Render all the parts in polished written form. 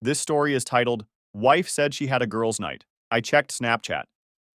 This story is titled, Wife Said She Had a Girls' Night. I checked Snapchat.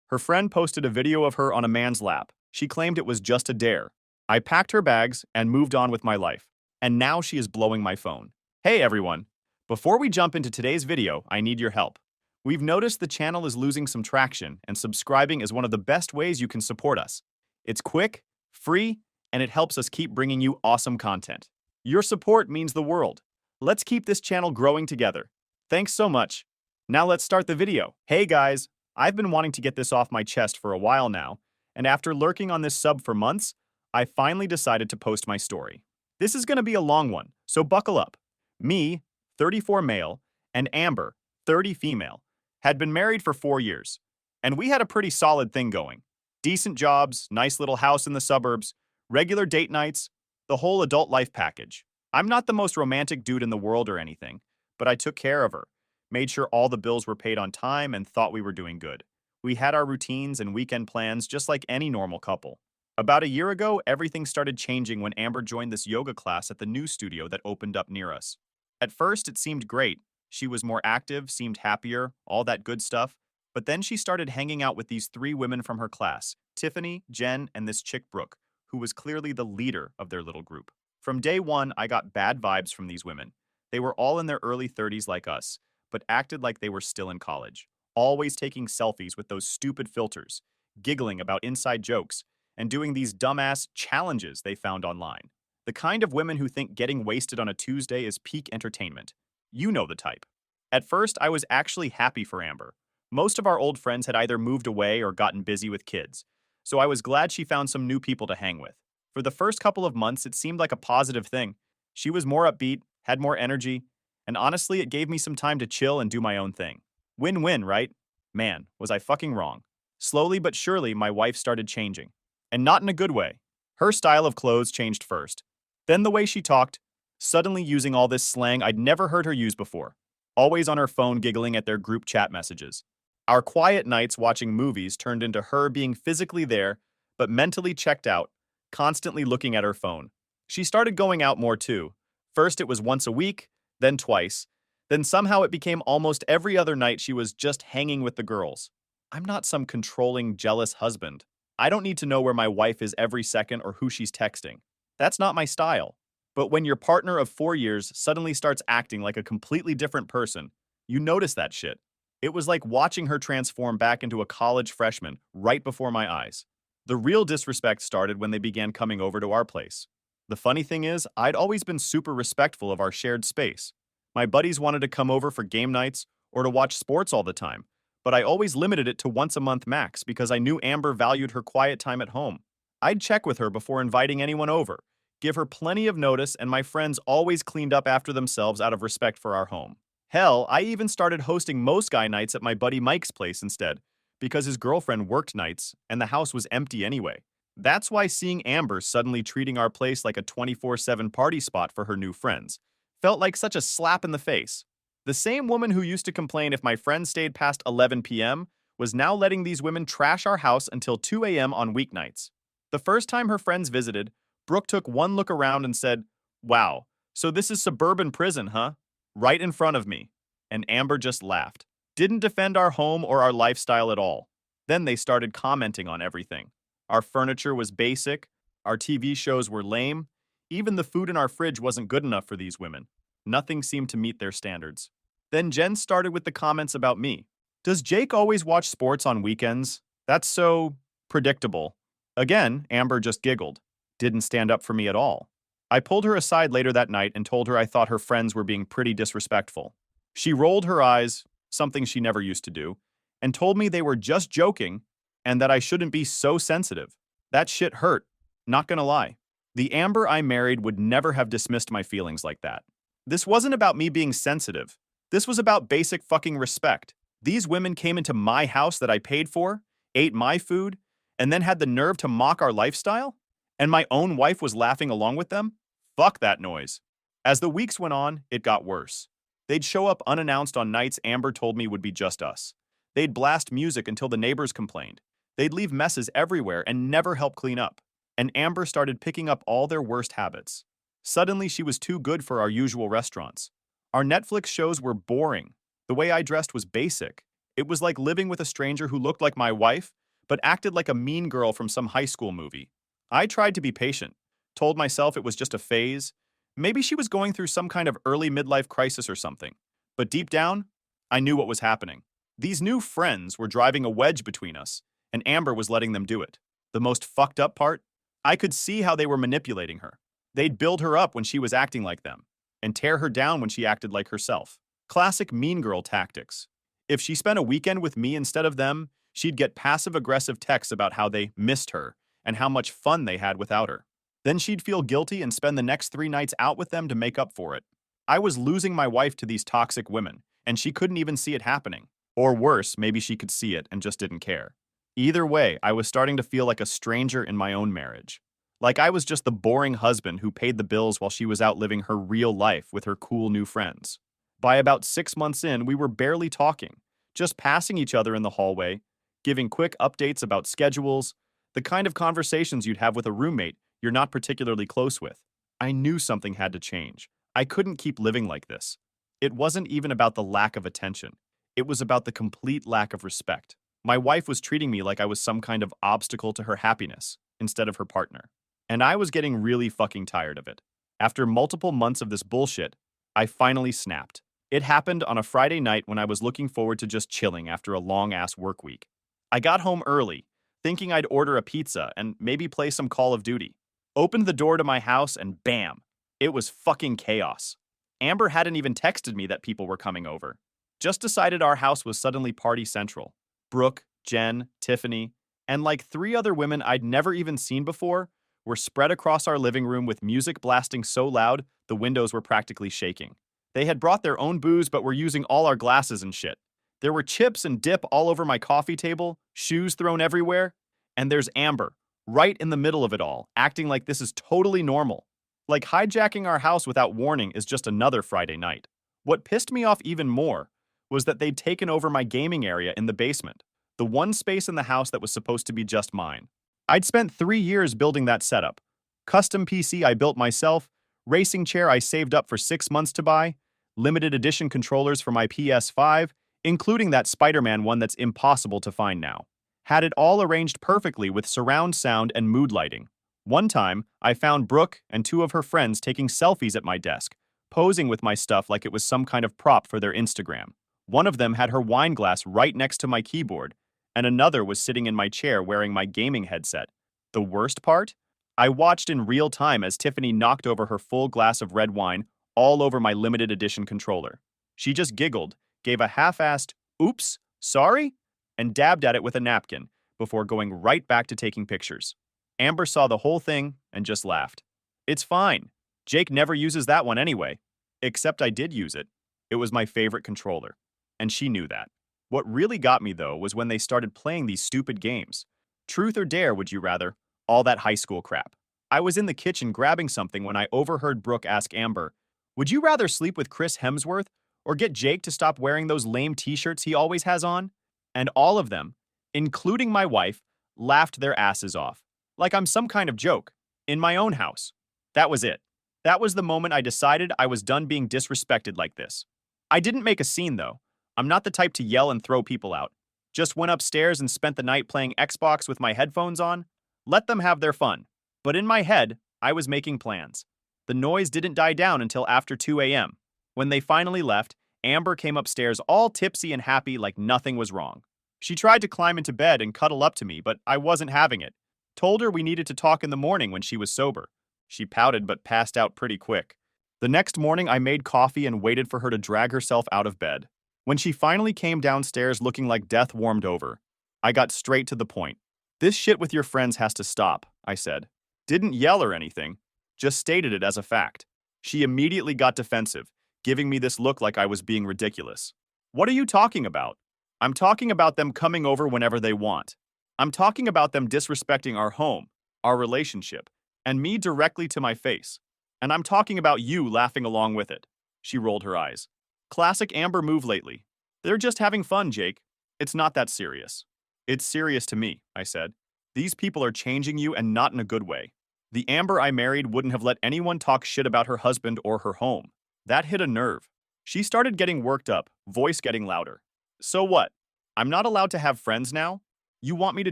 Her friend posted a video of her on a man's lap. She claimed it was just a dare. I packed her bags and moved on with my life. And now she is blowing my phone. Hey everyone! Before we jump into today's video, I need your help. We've noticed the channel is losing some traction, and subscribing is one of the best ways you can support us. It's quick, free, and it helps us keep bringing you awesome content. Your support means the world. Let's keep this channel growing together. Thanks so much. Now let's start the video. Hey guys, I've been wanting to get this off my chest for a while now, and after lurking on this sub for months, I finally decided to post my story. This is going to be a long one, so buckle up. Me, 34 male, and Amber, 30 female, had been married for 4 years, and we had a pretty solid thing going. Decent jobs, nice little house in the suburbs, regular date nights, the whole adult life package. I'm not the most romantic dude in the world or anything, but I took care of her, made sure all the bills were paid on time, and thought we were doing good. We had our routines and weekend plans just like any normal couple. About a year ago, everything started changing when Amber joined this yoga class at the new studio that opened up near us. At first, it seemed great. She was more active, seemed happier, all that good stuff. But then she started hanging out with these 3 women from her class, Tiffany, Jen, and this chick Brooke, who was clearly the leader of their little group. From day one, I got bad vibes from these women. They were all in their early 30s like us, but acted like they were still in college, always taking selfies with those stupid filters, giggling about inside jokes, and doing these dumbass challenges they found online. The kind of women who think getting wasted on a Tuesday is peak entertainment. You know the type. At first, I was actually happy for Amber. Most of our old friends had either moved away or gotten busy with kids, so I was glad she found some new people to hang with. For the first couple of months, it seemed like a positive thing. She was more upbeat, had more energy, and honestly, it gave me some time to chill and do my own thing. Win-win, right? Man, was I fucking wrong. Slowly but surely, my wife started changing. And not in a good way. Her style of clothes changed first. Then the way she talked, suddenly using all this slang I'd never heard her use before. Always on her phone giggling at their group chat messages. Our quiet nights watching movies turned into her being physically there, but mentally checked out, constantly looking at her phone. She started going out more too. First it was once a week, then twice. Then somehow it became almost every other night she was just hanging with the girls. I'm not some controlling, jealous husband. I don't need to know where my wife is every second or who she's texting. That's not my style. But when your partner of 4 years suddenly starts acting like a completely different person, you notice that shit. It was like watching her transform back into a college freshman right before my eyes. The real disrespect started when they began coming over to our place. The funny thing is, I'd always been super respectful of our shared space. My buddies wanted to come over for game nights or to watch sports all the time, but I always limited it to once a month max because I knew Amber valued her quiet time at home. I'd check with her before inviting anyone over, give her plenty of notice, and my friends always cleaned up after themselves out of respect for our home. Hell, I even started hosting most guy nights at my buddy Mike's place instead, because his girlfriend worked nights and the house was empty anyway. That's why seeing Amber suddenly treating our place like a 24/7 party spot for her new friends felt like such a slap in the face. The same woman who used to complain if my friends stayed past 11 p.m. was now letting these women trash our house until 2 a.m. on weeknights. The first time her friends visited, Brooke took one look around and said, "Wow, so this is suburban prison, huh?" Right in front of me. And Amber just laughed. Didn't defend our home or our lifestyle at all. Then they started commenting on everything. Our furniture was basic, our TV shows were lame, even the food in our fridge wasn't good enough for these women. Nothing seemed to meet their standards. Then Jen started with the comments about me. Does Jake always watch sports on weekends? That's so predictable. Again, Amber just giggled. Didn't stand up for me at all. I pulled her aside later that night and told her I thought her friends were being pretty disrespectful. She rolled her eyes, something she never used to do, and told me they were just joking and that I shouldn't be so sensitive. That shit hurt, not gonna lie. The Amber I married would never have dismissed my feelings like that. This wasn't about me being sensitive. This was about basic fucking respect. These women came into my house that I paid for, ate my food, and then had the nerve to mock our lifestyle? And my own wife was laughing along with them? Fuck that noise. As the weeks went on, it got worse. They'd show up unannounced on nights Amber told me would be just us. They'd blast music until the neighbors complained. They'd leave messes everywhere and never help clean up. And Amber started picking up all their worst habits. Suddenly, she was too good for our usual restaurants. Our Netflix shows were boring. The way I dressed was basic. It was like living with a stranger who looked like my wife, but acted like a mean girl from some high school movie. I tried to be patient, told myself it was just a phase. Maybe she was going through some kind of early midlife crisis or something. But deep down, I knew what was happening. These new friends were driving a wedge between us, and Amber was letting them do it. The most fucked up part? I could see how they were manipulating her. They'd build her up when she was acting like them, and tear her down when she acted like herself. Classic mean girl tactics. If she spent a weekend with me instead of them, she'd get passive-aggressive texts about how they missed her and how much fun they had without her. Then she'd feel guilty and spend the next 3 nights out with them to make up for it. I was losing my wife to these toxic women, and she couldn't even see it happening. Or worse, maybe she could see it and just didn't care. Either way, I was starting to feel like a stranger in my own marriage. Like I was just the boring husband who paid the bills while she was out living her real life with her cool new friends. By about 6 months in, we were barely talking, just passing each other in the hallway, giving quick updates about schedules, the kind of conversations you'd have with a roommate you're not particularly close with. I knew something had to change. I couldn't keep living like this. It wasn't even about the lack of attention. It was about the complete lack of respect. My wife was treating me like I was some kind of obstacle to her happiness instead of her partner. And I was getting really fucking tired of it. After multiple months of this bullshit, I finally snapped. It happened on a Friday night when I was looking forward to just chilling after a long-ass work week. I got home early, thinking I'd order a pizza and maybe play some Call of Duty. Opened the door to my house and bam, it was fucking chaos. Amber hadn't even texted me that people were coming over. Just decided our house was suddenly party central. Brooke, Jen, Tiffany, and like 3 other women I'd never even seen before were spread across our living room with music blasting so loud the windows were practically shaking. They had brought their own booze but were using all our glasses and shit. There were chips and dip all over my coffee table, shoes thrown everywhere, and there's Amber, right in the middle of it all, acting like this is totally normal. Like hijacking our house without warning is just another Friday night. What pissed me off even more was that they'd taken over my gaming area in the basement, the one space in the house that was supposed to be just mine. I'd spent 3 years building that setup. Custom PC I built myself, racing chair I saved up for 6 months to buy, limited edition controllers for my PS5, including that Spider-Man one that's impossible to find now. Had it all arranged perfectly with surround sound and mood lighting. One time, I found Brooke and 2 of her friends taking selfies at my desk, posing with my stuff like it was some kind of prop for their Instagram. One of them had her wine glass right next to my keyboard, and another was sitting in my chair wearing my gaming headset. The worst part? I watched in real time as Tiffany knocked over her full glass of red wine all over my limited edition controller. She just giggled, gave a half-assed, "Oops, sorry?" and dabbed at it with a napkin before going right back to taking pictures. Amber saw the whole thing and just laughed. "It's fine. Jake never uses that one anyway." Except I did use it. It was my favorite controller. And she knew that. What really got me, though, was when they started playing these stupid games. Truth or dare, would you rather? All that high school crap. I was in the kitchen grabbing something when I overheard Brooke ask Amber, "Would you rather sleep with Chris Hemsworth or get Jake to stop wearing those lame t-shirts he always has on?" And all of them, including my wife, laughed their asses off. Like I'm some kind of joke. In my own house. That was it. That was the moment I decided I was done being disrespected like this. I didn't make a scene, though. I'm not the type to yell and throw people out. Just went upstairs and spent the night playing Xbox with my headphones on. Let them have their fun. But in my head, I was making plans. The noise didn't die down until after 2 a.m. When they finally left, Amber came upstairs all tipsy and happy like nothing was wrong. She tried to climb into bed and cuddle up to me, but I wasn't having it. Told her we needed to talk in the morning when she was sober. She pouted but passed out pretty quick. The next morning, I made coffee and waited for her to drag herself out of bed. When she finally came downstairs looking like death warmed over, I got straight to the point. "This shit with your friends has to stop," I said. Didn't yell or anything, just stated it as a fact. She immediately got defensive, giving me this look like I was being ridiculous. "What are you talking about?" "I'm talking about them coming over whenever they want. I'm talking about them disrespecting our home, our relationship, and me directly to my face. And I'm talking about you laughing along with it." She rolled her eyes. "Classic Amber move lately. They're just having fun, Jake. It's not that serious." "It's serious to me," I said. "These people are changing you and not in a good way. The Amber I married wouldn't have let anyone talk shit about her husband or her home. That hit a nerve." She started getting worked up, voice getting louder. So what? I'm not allowed to have friends now? You want me to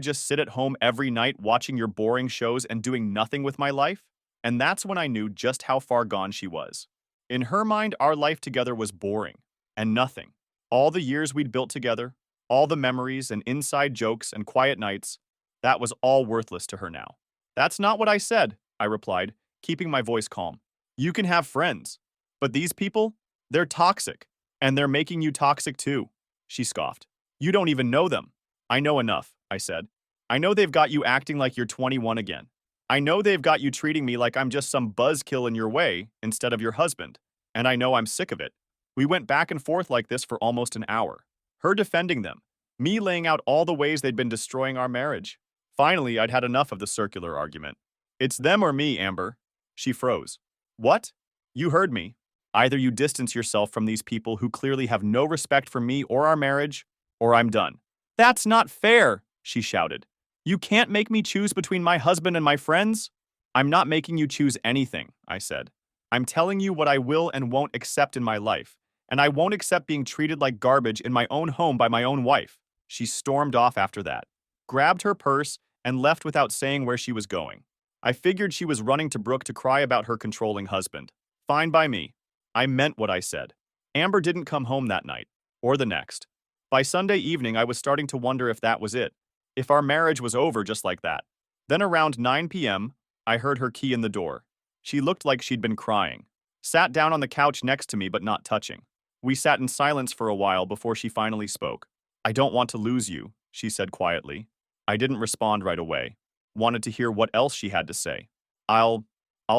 just sit at home every night watching your boring shows and doing nothing with my life? And that's when I knew just how far gone she was. In her mind, our life together was boring and nothing. All the years we'd built together, all the memories and inside jokes and quiet nights, that was all worthless to her now. That's not what I said, I replied, keeping my voice calm. You can have friends, but these people, they're toxic, and they're making you toxic too, she scoffed. You don't even know them. I know enough, I said. I know they've got you acting like you're 21 again. I know they've got you treating me like I'm just some buzzkill in your way instead of your husband, and I know I'm sick of it. We went back and forth like this for almost an hour. Her defending them, me laying out all the ways they'd been destroying our marriage. Finally, I'd had enough of the circular argument. It's them or me, Amber. She froze. What? You heard me. Either you distance yourself from these people who clearly have no respect for me or our marriage, or I'm done. That's not fair, she shouted. You can't make me choose between my husband and my friends? I'm not making you choose anything, I said. I'm telling you what I will and won't accept in my life, and I won't accept being treated like garbage in my own home by my own wife. She stormed off after that, grabbed her purse, and left without saying where she was going. I figured she was running to Brooke to cry about her controlling husband. Fine by me. I meant what I said. Amber didn't come home that night, or the next. By Sunday evening, I was starting to wonder if that was it, if our marriage was over just like that. Then around 9 p.m., I heard her key in the door. She looked like she'd been crying. Sat down on the couch next to me but not touching. We sat in silence for a while before she finally spoke. I don't want to lose you, she said quietly. I didn't respond right away. Wanted to hear what else she had to say. I'll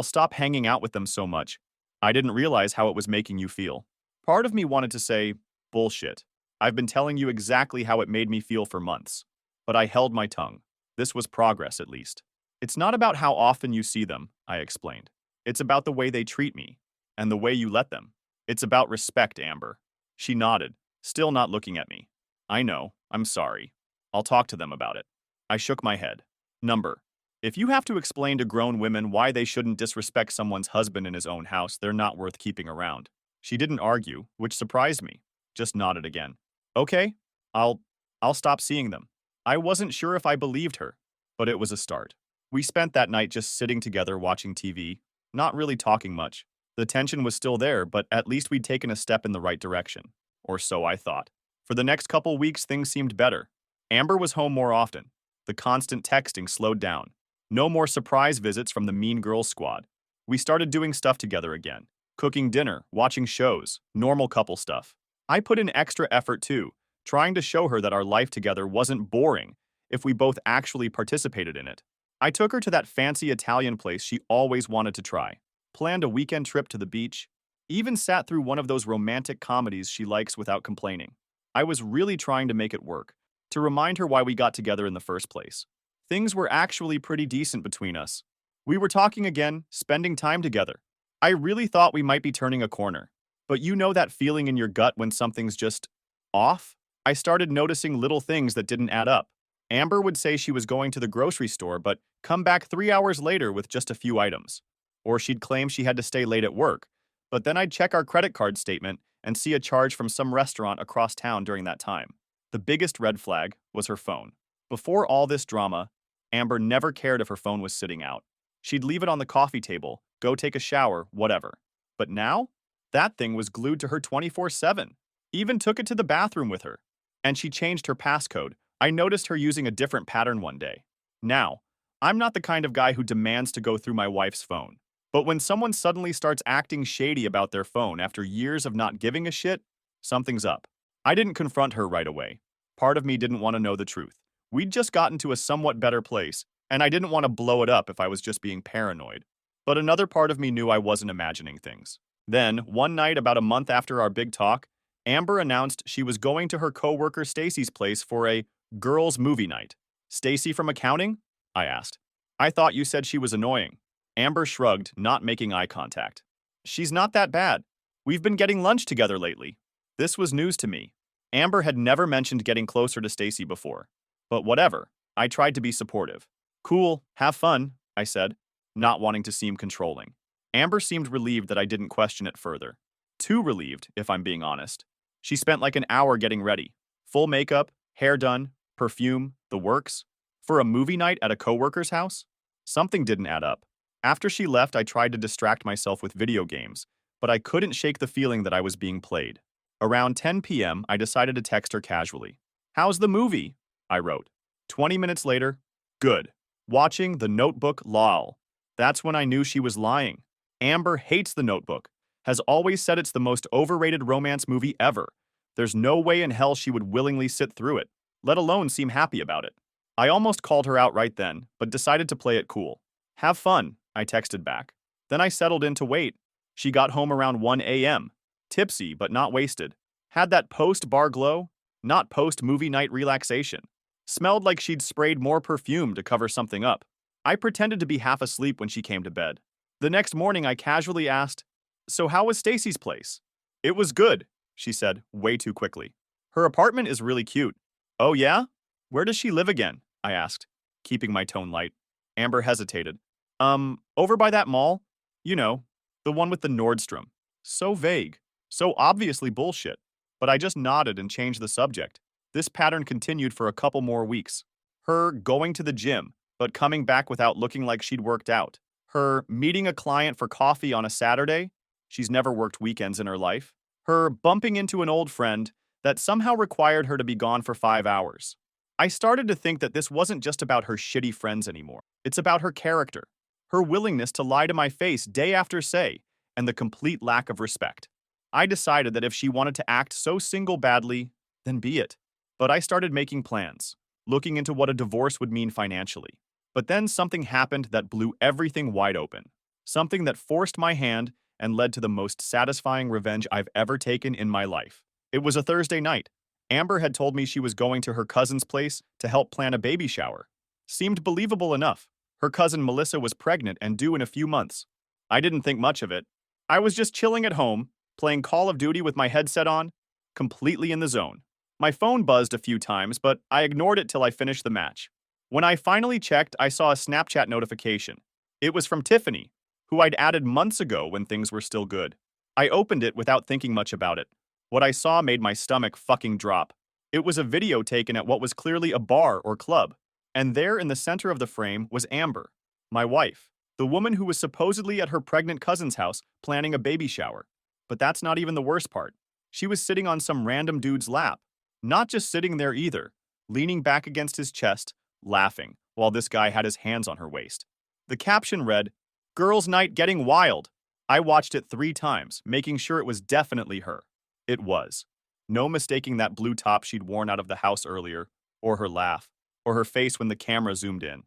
stop hanging out with them so much. I didn't realize how it was making you feel. Part of me wanted to say, bullshit. I've been telling you exactly how it made me feel for months. But I held my tongue. This was progress, at least. It's not about how often you see them, I explained. It's about the way they treat me, and the way you let them. It's about respect, Amber. She nodded, still not looking at me. I know, I'm sorry. I'll talk to them about it. I shook my head. Number. If you have to explain to grown women why they shouldn't disrespect someone's husband in his own house, they're not worth keeping around. She didn't argue, which surprised me. Just nodded again. Okay, I'll stop seeing them. I wasn't sure if I believed her, but it was a start. We spent that night just sitting together watching TV, not really talking much. The tension was still there, but at least we'd taken a step in the right direction. Or so I thought. For the next couple weeks, things seemed better. Amber was home more often. The constant texting slowed down. No more surprise visits from the Mean Girls squad. We started doing stuff together again. Cooking dinner, watching shows, normal couple stuff. I put in extra effort too, trying to show her that our life together wasn't boring if we both actually participated in it. I took her to that fancy Italian place she always wanted to try, planned a weekend trip to the beach, even sat through one of those romantic comedies she likes without complaining. I was really trying to make it work, to remind her why we got together in the first place. Things were actually pretty decent between us. We were talking again, spending time together. I really thought we might be turning a corner. But you know that feeling in your gut when something's just off? I started noticing little things that didn't add up. Amber would say she was going to the grocery store but come back 3 hours later with just a few items. Or she'd claim she had to stay late at work, but then I'd check our credit card statement and see a charge from some restaurant across town during that time. The biggest red flag was her phone. Before all this drama, Amber never cared if her phone was sitting out. She'd leave it on the coffee table, go take a shower, whatever. But now, that thing was glued to her 24/7. Even took it to the bathroom with her. And she changed her passcode. I noticed her using a different pattern one day. Now, I'm not the kind of guy who demands to go through my wife's phone. But when someone suddenly starts acting shady about their phone after years of not giving a shit, something's up. I didn't confront her right away. Part of me didn't want to know the truth. We'd just gotten to a somewhat better place, and I didn't want to blow it up if I was just being paranoid. But another part of me knew I wasn't imagining things. Then, one night about a month after our big talk, Amber announced she was going to her coworker Stacy's place for a girls' movie night. Stacy from accounting? I asked. I thought you said she was annoying. Amber shrugged, not making eye contact. She's not that bad. We've been getting lunch together lately. This was news to me. Amber had never mentioned getting closer to Stacy before. But whatever, I tried to be supportive. Cool, have fun, I said, not wanting to seem controlling. Amber seemed relieved that I didn't question it further. Too relieved, if I'm being honest. She spent like an hour getting ready. Full makeup, hair done, perfume, the works. For a movie night at a coworker's house? Something didn't add up. After she left, I tried to distract myself with video games, but I couldn't shake the feeling that I was being played. Around 10 p.m., I decided to text her casually. "How's the movie?" I wrote. 20 minutes later, "Good. Watching The Notebook lol." That's when I knew she was lying. Amber hates The Notebook, has always said it's the most overrated romance movie ever. There's no way in hell she would willingly sit through it, let alone seem happy about it. I almost called her out right then, but decided to play it cool. "Have fun," I texted back. Then I settled in to wait. She got home around 1 a.m. Tipsy, but not wasted. Had that post-bar glow, not post-movie night relaxation. Smelled like she'd sprayed more perfume to cover something up. I pretended to be half asleep when she came to bed. The next morning, I casually asked, "So how was Stacy's place?" "It was good," she said, way too quickly. "Her apartment is really cute." "Oh yeah? Where does she live again?" I asked, keeping my tone light. Amber hesitated. Over by that mall? You know, the one with the Nordstrom." So vague. So obviously bullshit. But I just nodded and changed the subject. This pattern continued for a couple more weeks. Her going to the gym, but coming back without looking like she'd worked out. Her meeting a client for coffee on a Saturday. She's never worked weekends in her life. Her bumping into an old friend that somehow required her to be gone for 5 hours. I started to think that this wasn't just about her shitty friends anymore. It's about her character. Her willingness to lie to my face day after day, and the complete lack of respect. I decided that if she wanted to act so single badly, then be it. But I started making plans, looking into what a divorce would mean financially. But then something happened that blew everything wide open. Something that forced my hand and led to the most satisfying revenge I've ever taken in my life. It was a Thursday night. Amber had told me she was going to her cousin's place to help plan a baby shower. Seemed believable enough. Her cousin Melissa was pregnant and due in a few months. I didn't think much of it. I was just chilling at home, playing Call of Duty with my headset on, completely in the zone. My phone buzzed a few times, but I ignored it till I finished the match. When I finally checked, I saw a Snapchat notification. It was from Tiffany, who I'd added months ago when things were still good. I opened it without thinking much about it. What I saw made my stomach fucking drop. It was a video taken at what was clearly a bar or club. And there in the center of the frame was Amber, my wife, the woman who was supposedly at her pregnant cousin's house planning a baby shower. But that's not even the worst part. She was sitting on some random dude's lap. Not just sitting there either, leaning back against his chest, laughing, while this guy had his hands on her waist. The caption read, "Girls' Night Getting Wild." I watched it 3 times, making sure it was definitely her. It was. No mistaking that blue top she'd worn out of the house earlier, or her laugh, or her face when the camera zoomed in.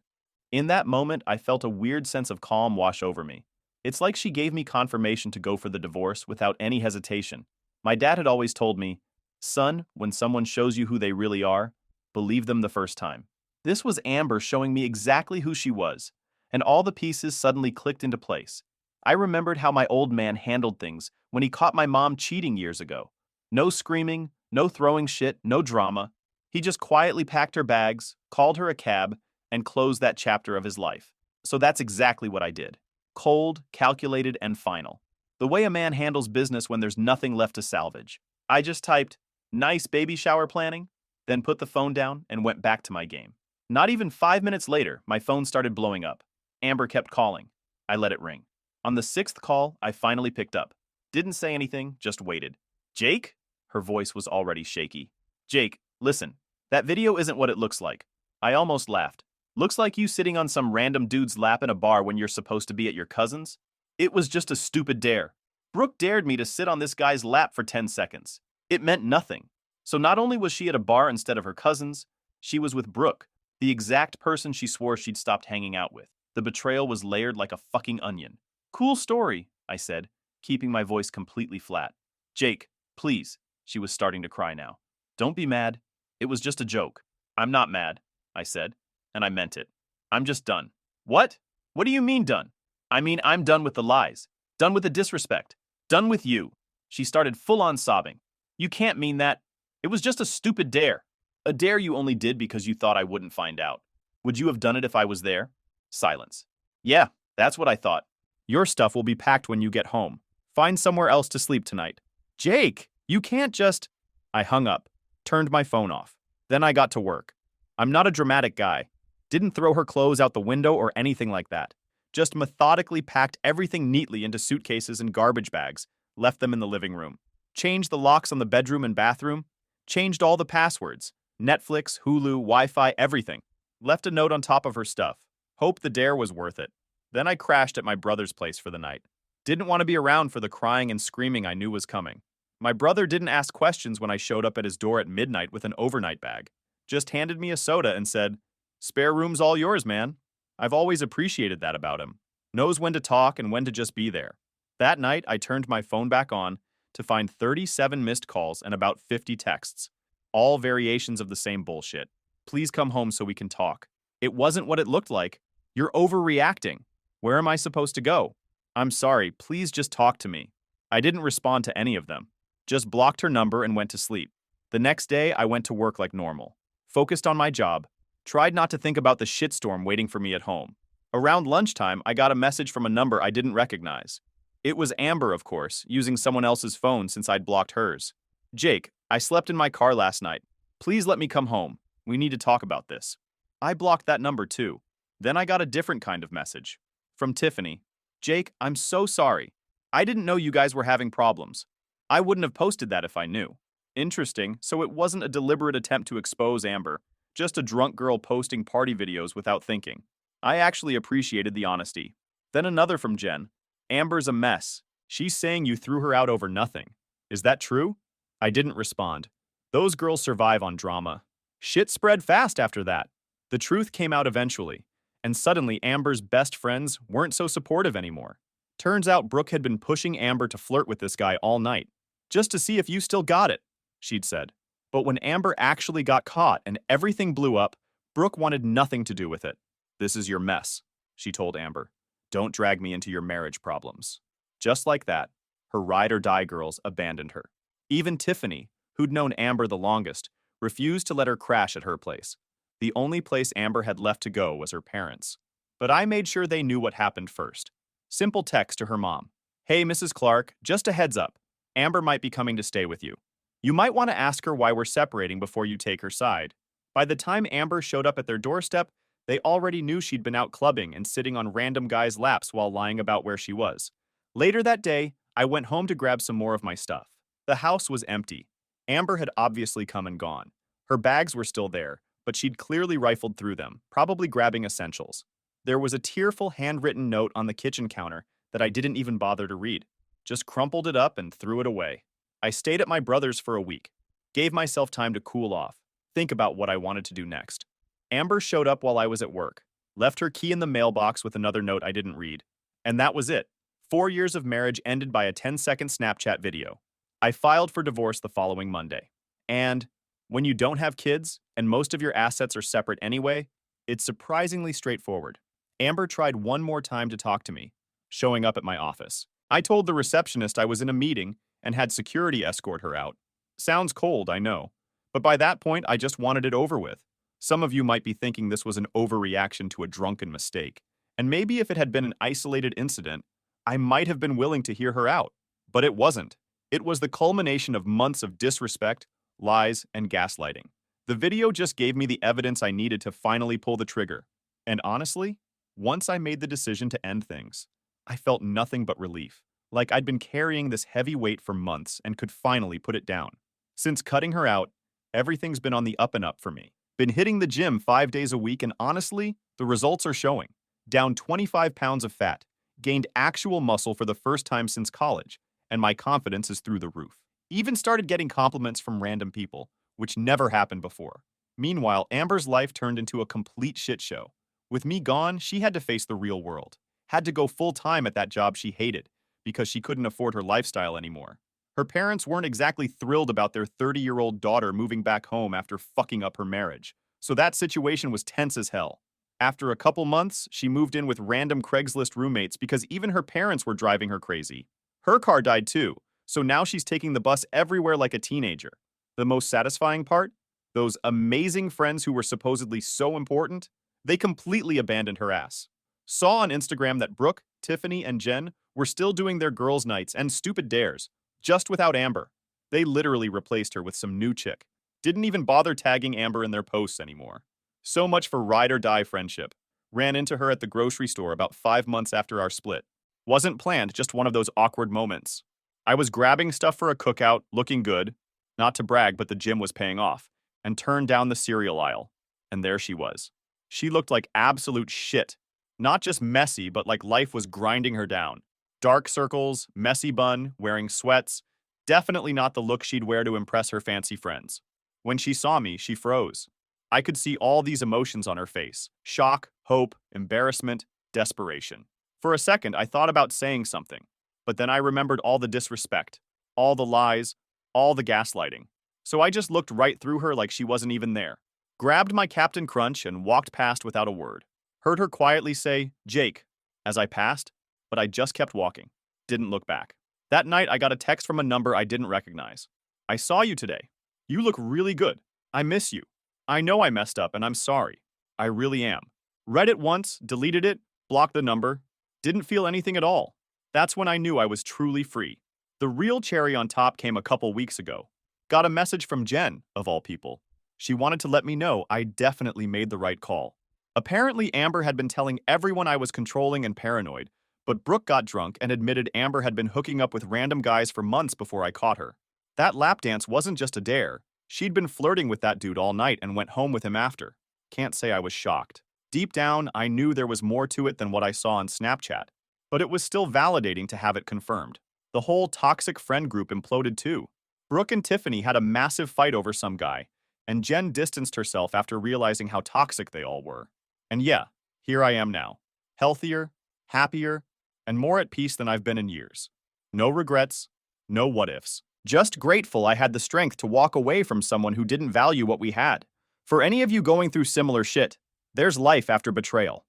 In that moment, I felt a weird sense of calm wash over me. It's like she gave me confirmation to go for the divorce without any hesitation. My dad had always told me, "Son, when someone shows you who they really are, believe them the first time." This was Amber showing me exactly who she was, and all the pieces suddenly clicked into place. I remembered how my old man handled things when he caught my mom cheating years ago. No screaming, no throwing shit, no drama. He just quietly packed her bags, called her a cab, and closed that chapter of his life. So that's exactly what I did. Cold, calculated, and final. The way a man handles business when there's nothing left to salvage. I just typed, "Nice baby shower planning," then put the phone down and went back to my game. Not even 5 minutes later, my phone started blowing up. Amber kept calling. I let it ring. On the 6th call, I finally picked up. Didn't say anything, just waited. "Jake?" Her voice was already shaky. "Jake, listen, that video isn't what it looks like." I almost laughed. "Looks like you sitting on some random dude's lap in a bar when you're supposed to be at your cousin's?" "It was just a stupid dare. Brooke dared me to sit on this guy's lap for 10 seconds. It meant nothing." So not only was she at a bar instead of her cousin's, she was with Brooke, the exact person she swore she'd stopped hanging out with. The betrayal was layered like a fucking onion. "Cool story," I said, keeping my voice completely flat. "Jake, please." She was starting to cry now. "Don't be mad. It was just a joke." "I'm not mad," I said, and I meant it. "I'm just done." "What? What do you mean done?" "I mean I'm done with the lies. Done with the disrespect. Done with you." She started full-on sobbing. "You can't mean that. It was just a stupid dare. A dare you only did because you thought I wouldn't find out. Would you have done it if I was there?" Silence. "Yeah, that's what I thought." "Your stuff will be packed when you get home. Find somewhere else to sleep tonight. Jake, you can't just... I hung up, turned my phone off. Then I got to work. I'm not a dramatic guy. Didn't throw her clothes out the window or anything like that. Just methodically packed everything neatly into suitcases and garbage bags, left them in the living room. Changed the locks on the bedroom and bathroom. Changed all the passwords. Netflix, Hulu, Wi-Fi, everything. Left a note on top of her stuff. Hoped the dare was worth it. Then I crashed at my brother's place for the night. Didn't want to be around for the crying and screaming I knew was coming. My brother didn't ask questions when I showed up at his door at midnight with an overnight bag. Just handed me a soda and said, "Spare room's all yours, man." I've always appreciated that about him. Knows when to talk and when to just be there. That night, I turned my phone back on to find 37 missed calls and about 50 texts. All variations of the same bullshit. Please come home so we can talk. It wasn't what it looked like. You're overreacting. Where am I supposed to go? I'm sorry, please just talk to me. I didn't respond to any of them. Just blocked her number and went to sleep. The next day, I went to work like normal. Focused on my job. Tried not to think about the shitstorm waiting for me at home. Around lunchtime, I got a message from a number I didn't recognize. It was Amber, of course, using someone else's phone since I'd blocked hers. "Jake, I slept in my car last night. Please let me come home. We need to talk about this." I blocked that number too. Then I got a different kind of message. From Tiffany. "Jake, I'm so sorry. I didn't know you guys were having problems. I wouldn't have posted that if I knew." Interesting, so it wasn't a deliberate attempt to expose Amber, just a drunk girl posting party videos without thinking. I actually appreciated the honesty. Then another from Jen. "Amber's a mess. She's saying you threw her out over nothing. Is that true?" I didn't respond. Those girls survive on drama. Shit spread fast after that. The truth came out eventually, and suddenly Amber's best friends weren't so supportive anymore. Turns out Brooke had been pushing Amber to flirt with this guy all night, just to see if you still got it, she'd said. But when Amber actually got caught and everything blew up, Brooke wanted nothing to do with it. "This is your mess," she told Amber. "Don't drag me into your marriage problems." Just like that, her ride-or-die girls abandoned her. Even Tiffany, who'd known Amber the longest, refused to let her crash at her place. The only place Amber had left to go was her parents. But I made sure they knew what happened first. Simple text to her mom. "Hey, Mrs. Clark, just a heads up. Amber might be coming to stay with you. You might want to ask her why we're separating before you take her side." By the time Amber showed up at their doorstep, they already knew she'd been out clubbing and sitting on random guys' laps while lying about where she was. Later that day, I went home to grab some more of my stuff. The house was empty. Amber had obviously come and gone. Her bags were still there, but she'd clearly rifled through them, probably grabbing essentials. There was a tearful handwritten note on the kitchen counter that I didn't even bother to read. Just crumpled it up and threw it away. I stayed at my brother's for a week. Gave myself time to cool off, think about what I wanted to do next. Amber showed up while I was at work, left her key in the mailbox with another note I didn't read. And that was it. 4 years of marriage ended by a 10-second Snapchat video. I filed for divorce the following Monday. And when you don't have kids, and most of your assets are separate anyway, it's surprisingly straightforward. Amber tried one more time to talk to me, showing up at my office. I told the receptionist I was in a meeting and had security escort her out. Sounds cold, I know. But by that point, I just wanted it over with. Some of you might be thinking this was an overreaction to a drunken mistake. And maybe if it had been an isolated incident, I might have been willing to hear her out. But it wasn't. It was the culmination of months of disrespect, lies, and gaslighting. The video just gave me the evidence I needed to finally pull the trigger. And honestly, once I made the decision to end things, I felt nothing but relief. Like I'd been carrying this heavy weight for months and could finally put it down. Since cutting her out, everything's been on the up and up for me. Been hitting the gym 5 days a week, and honestly, the results are showing. Down 25 pounds of fat, gained actual muscle for the first time since college, and my confidence is through the roof. Even started getting compliments from random people, which never happened before. Meanwhile, Amber's life turned into a complete shit show. With me gone, she had to face the real world. Had to go full-time at that job she hated, because she couldn't afford her lifestyle anymore. Her parents weren't exactly thrilled about their 30-year-old daughter moving back home after fucking up her marriage, so that situation was tense as hell. After a couple months, she moved in with random Craigslist roommates because even her parents were driving her crazy. Her car died too, so now she's taking the bus everywhere like a teenager. The most satisfying part? Those amazing friends who were supposedly so important, they completely abandoned her ass. Saw on Instagram that Brooke Tiffany, and Jen were still doing their girls' nights and stupid dares, just without Amber. They literally replaced her with some new chick. Didn't even bother tagging Amber in their posts anymore. So much for ride or die friendship. Ran into her at the grocery store about 5 months after our split. Wasn't planned, just one of those awkward moments. I was grabbing stuff for a cookout, looking good. Not to brag, but the gym was paying off. And turned down the cereal aisle. And there she was. She looked like absolute shit. Not just messy, but like life was grinding her down. Dark circles, messy bun, wearing sweats. Definitely not the look she'd wear to impress her fancy friends. When she saw me, she froze. I could see all these emotions on her face: shock, hope, embarrassment, desperation. For a second, I thought about saying something, but then I remembered all the disrespect, all the lies, all the gaslighting. So I just looked right through her like she wasn't even there. Grabbed my Captain Crunch and walked past without a word. Heard her quietly say, "Jake," as I passed, but I just kept walking. Didn't look back. That night, I got a text from a number I didn't recognize. "I saw you today. You look really good. I miss you. I know I messed up and I'm sorry. I really am." Read it once, deleted it, blocked the number. Didn't feel anything at all. That's when I knew I was truly free. The real cherry on top came a couple weeks ago. Got a message from Jen, of all people. She wanted to let me know I definitely made the right call. Apparently, Amber had been telling everyone I was controlling and paranoid, but Brooke got drunk and admitted Amber had been hooking up with random guys for months before I caught her. That lap dance wasn't just a dare. She'd been flirting with that dude all night and went home with him after. Can't say I was shocked. Deep down, I knew there was more to it than what I saw on Snapchat, but it was still validating to have it confirmed. The whole toxic friend group imploded too. Brooke and Tiffany had a massive fight over some guy, and Jen distanced herself after realizing how toxic they all were. And yeah, here I am now. Healthier, happier, and more at peace than I've been in years. No regrets, no what-ifs. Just grateful I had the strength to walk away from someone who didn't value what we had. For any of you going through similar shit, there's life after betrayal.